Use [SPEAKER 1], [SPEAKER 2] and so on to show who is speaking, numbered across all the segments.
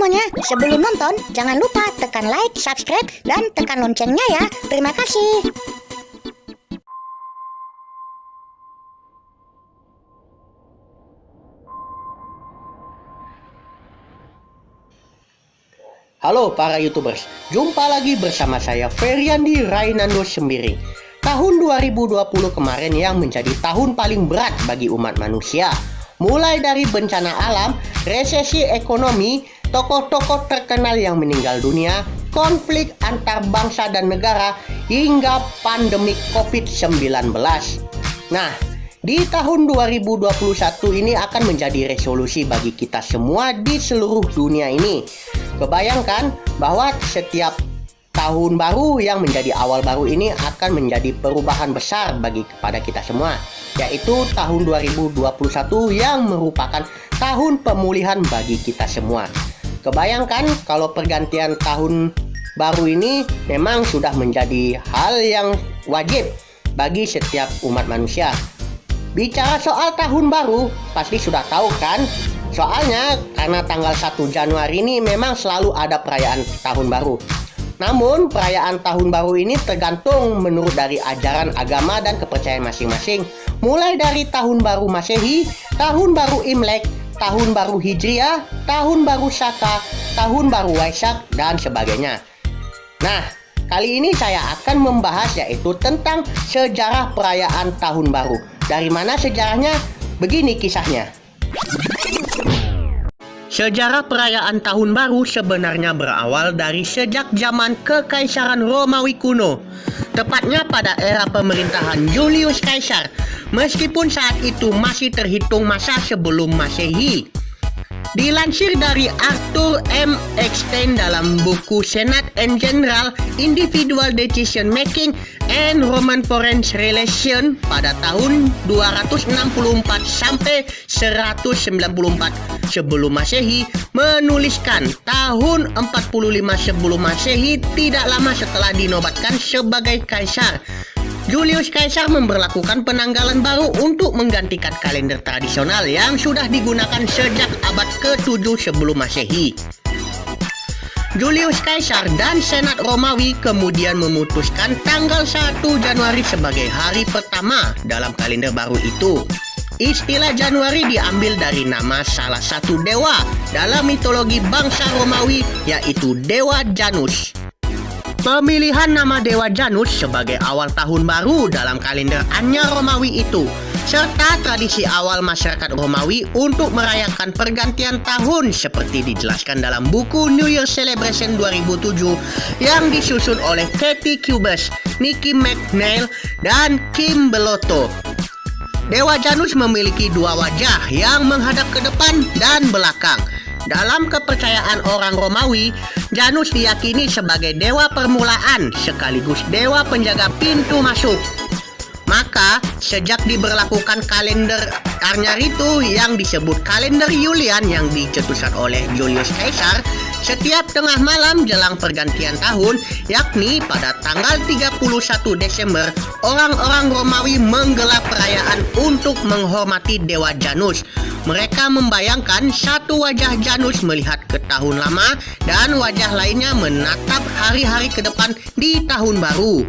[SPEAKER 1] semuanya, sebelum nonton, jangan lupa tekan like, subscribe, dan tekan loncengnya ya. Terima kasih.
[SPEAKER 2] Halo para YouTubers, jumpa lagi bersama saya Feryandi Rainando Sembiring. Tahun 2020 kemarin yang menjadi tahun paling berat bagi umat manusia. Mulai dari bencana alam, resesi ekonomi, tokoh-tokoh terkenal yang meninggal dunia, konflik antar bangsa dan negara, hingga pandemi COVID-19. Nah, di tahun 2021 ini akan menjadi resolusi bagi kita semua di seluruh dunia ini. Kebayangkan bahwa setiap tahun baru yang menjadi awal baru ini akan menjadi perubahan besar kepada kita semua, yaitu tahun 2021 yang merupakan tahun pemulihan bagi kita semua. Kebayangkan kalau pergantian tahun baru ini memang sudah menjadi hal yang wajib bagi setiap umat manusia. Bicara soal tahun baru, pasti sudah tahu kan? Soalnya karena tanggal 1 Januari ini memang selalu ada perayaan tahun baru. Namun perayaan tahun baru ini tergantung menurut dari ajaran agama dan kepercayaan masing-masing. Mulai dari tahun baru Masehi, tahun baru Imlek, tahun baru Hijriah, tahun baru Saka, tahun baru Waisak, dan sebagainya. Nah, kali ini saya akan membahas yaitu tentang sejarah perayaan tahun baru. Dari mana sejarahnya? Begini kisahnya. Sejarah perayaan tahun baru sebenarnya berawal dari sejak zaman Kekaisaran Romawi kuno, tepatnya pada era pemerintahan Julius Caesar, meskipun saat itu masih terhitung masa sebelum Masehi. Dilansir dari Arthur M. Eckstein dalam buku Senate and General Individual Decision Making and Roman Foreign Relation pada tahun 264 sampai 194 sebelum Masehi menuliskan tahun 45 sebelum Masehi tidak lama setelah dinobatkan sebagai kaisar. Julius Caesar memberlakukan penanggalan baru untuk menggantikan kalender tradisional yang sudah digunakan sejak abad ke-7 sebelum Masehi. Julius Caesar dan Senat Romawi kemudian memutuskan tanggal 1 Januari sebagai hari pertama dalam kalender baru itu. Istilah Januari diambil dari nama salah satu dewa dalam mitologi bangsa Romawi, yaitu Dewa Janus. Pemilihan nama Dewa Janus sebagai awal tahun baru dalam kalender anyar Romawi itu, serta tradisi awal masyarakat Romawi untuk merayakan pergantian tahun seperti dijelaskan dalam buku New Year Celebration 2007 yang disusun oleh Katie Kubas, Nikki McNeil, dan Kim Belotto. Dewa Janus memiliki dua wajah yang menghadap ke depan dan belakang. Dalam kepercayaan orang Romawi, Janus diyakini sebagai dewa permulaan sekaligus dewa penjaga pintu masuk. Maka, sejak diberlakukan kalender anyar itu yang disebut kalender Julian yang dicetuskan oleh Julius Caesar, setiap tengah malam jelang pergantian tahun, yakni pada tanggal 31 Desember, orang-orang Romawi menggelar perayaan untuk menghormati Dewa Janus. Mereka membayangkan satu wajah Janus melihat ke tahun lama dan wajah lainnya menatap hari-hari ke depan di tahun baru.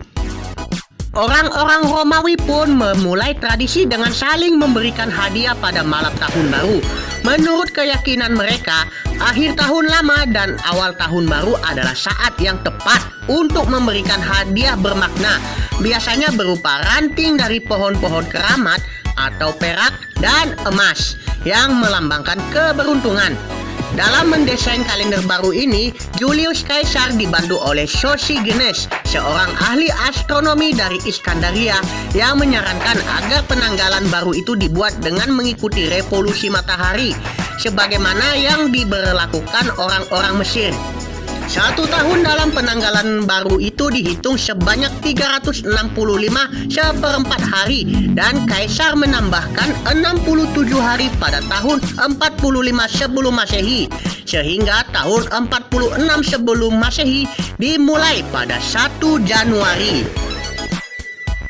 [SPEAKER 2] Orang-orang Romawi pun memulai tradisi dengan saling memberikan hadiah pada malam tahun baru. Menurut keyakinan mereka, akhir tahun lama dan awal tahun baru adalah saat yang tepat untuk memberikan hadiah bermakna, biasanya berupa ranting dari pohon-pohon keramat atau perak dan emas yang melambangkan keberuntungan. Dalam mendesain kalender baru ini, Julius Caesar dibantu oleh Sosigenes, seorang ahli astronomi dari Iskandaria yang menyarankan agar penanggalan baru itu dibuat dengan mengikuti revolusi matahari, sebagaimana yang diberlakukan orang-orang Mesir. 1 tahun dalam penanggalan baru itu dihitung sebanyak 365 seperempat hari dan Kaisar menambahkan 67 hari pada tahun 45 sebelum Masehi, sehingga tahun 46 sebelum Masehi dimulai pada 1 Januari.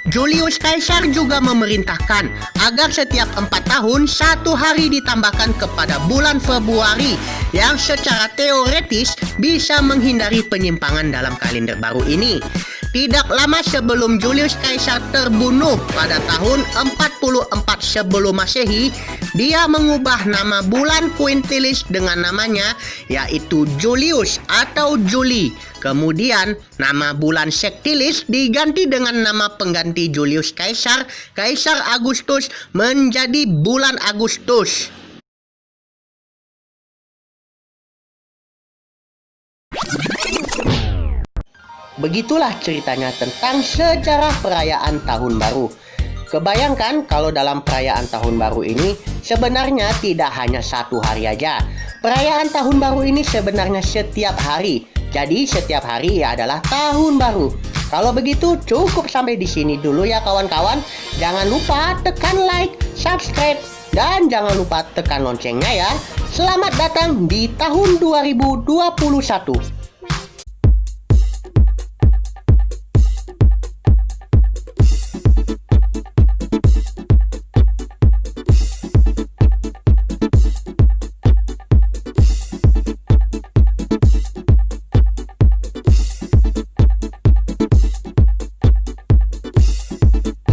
[SPEAKER 2] Julius Caesar juga memerintahkan agar setiap 4 tahun 1 hari ditambahkan kepada bulan Februari yang secara teoretis bisa menghindari penyimpangan dalam kalender baru ini. Tidak lama sebelum Julius Caesar terbunuh pada tahun 44 sebelum Masehi, dia mengubah nama bulan Quintilis dengan namanya, yaitu Julius atau Juli. Kemudian, nama bulan Sextilis diganti dengan nama pengganti Julius Caesar, Kaisar Agustus, menjadi bulan Agustus. Begitulah ceritanya tentang sejarah perayaan Tahun Baru. Kebayangkan kalau dalam perayaan Tahun Baru ini sebenarnya tidak hanya 1 hari aja. Perayaan Tahun Baru ini sebenarnya setiap hari. Jadi setiap hari adalah Tahun Baru. Kalau begitu cukup sampai di sini dulu ya kawan-kawan. Jangan lupa tekan like, subscribe, dan jangan lupa tekan loncengnya ya. Selamat datang di tahun 2021.